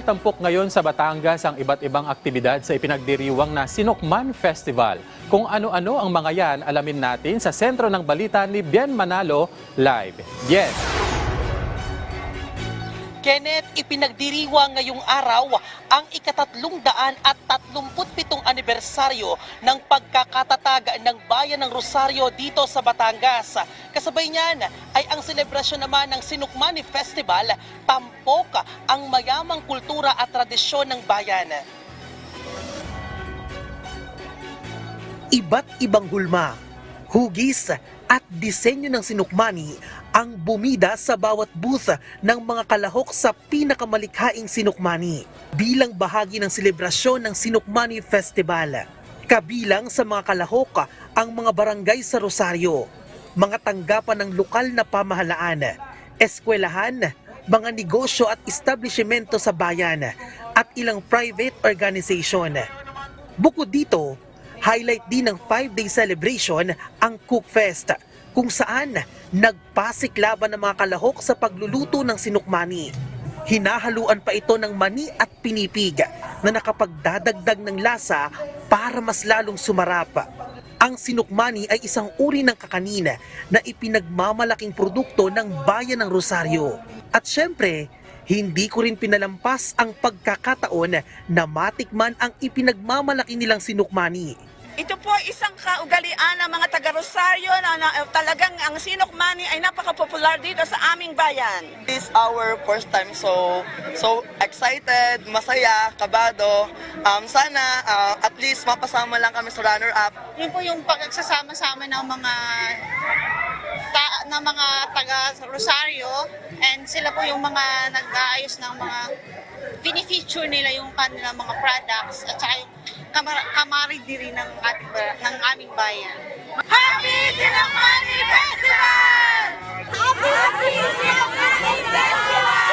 Tinatampok ngayon sa Batangas ang iba't ibang aktibidad sa ipinagdiriwang na Sinukman Festival. Kung ano-ano ang mga yan, alamin natin sa sentro ng balita ni Bien Manalo live. Bien! Kenneth, ipinagdiriwang ngayong araw ang ika-337 anibersaryo ng pagkakatatag ng Bayan ng Rosario dito sa Batangas. Kasabay niyan ay ang selebrasyon naman ng Sinukman Festival, tampok ang mayamang kultura at tradisyon ng bayan. Iba't ibang hulma, hugis at disenyo ng sinukmani ang bumida sa bawat booth ng mga kalahok sa pinakamalikhaing sinukmani bilang bahagi ng selebrasyon ng Sinukmani Festival. Kabilang sa mga kalahok ang mga barangay sa Rosario, mga tanggapan ng lokal na pamahalaan, eskwelahan, mga negosyo at establishmento sa bayan at ilang private organization. Bukod dito, highlight din ng 5-day celebration ang Cook Fest, kung saan nagpasiklaban ng mga kalahok sa pagluluto ng sinukmani. Hinahaluan pa ito ng mani at pinipig na nakapagdadagdag ng lasa para mas lalong sumarap. Ang sinukmani ay isang uri ng kakanin na ipinagmamalaking produkto ng Bayan ng Rosario. At syempre, hindi ko rin pinalampas ang pagkakataon na matikman ang ipinagmamalaki nilang sinukmani. Ito po isang kaugalian ng mga taga-Rosario na talagang ang sinukmani ay napaka-popular dito sa aming bayan. This is our first time, so excited, masaya, kabado. Sana at least mapasama lang kami sa runner-up. Yun po yung pagsasama-sama ng mga taga-Rosario, and sila po yung mga nag-aayos ng mga fini-feature nila yung kanilang mga products at saka yung kamaridiri ng aming bayan. Happy Sinukmani Festival! Happy Sinukmani Festival!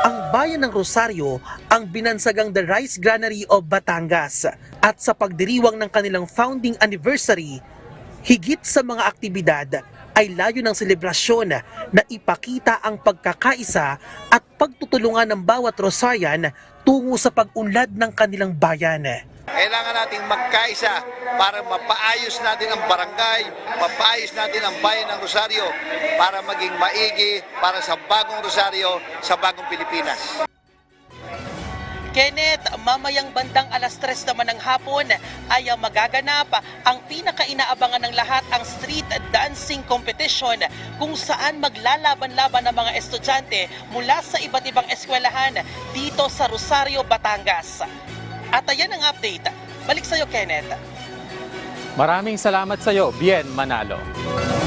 Ang Bayan ng Rosario ang binansagang The Rice Granary of Batangas, at sa pagdiriwang ng kanilang founding anniversary, higit sa mga aktibidad ay layo ng selebrasyon na ipakita ang pagkakaisa at pagtutulungan ng bawat Rosarian tungo sa pag-unlad ng kanilang bayan. Kailangan nating magkaisa para mapaayos natin ang barangay, mapaayos natin ang Bayan ng Rosario para maging maigi para sa bagong Rosario, sa bagong Pilipinas. Kenneth, mamayang bandang 3:00 naman ng hapon ay magaganap ang pinaka-inaabangan ng lahat, ang street dancing competition, kung saan maglalaban-laban ng mga estudyante mula sa iba't ibang eskwelahan dito sa Rosario, Batangas. At ayan ang update. Balik sa iyo, Kenneth. Maraming salamat sa iyo, Bien Manalo.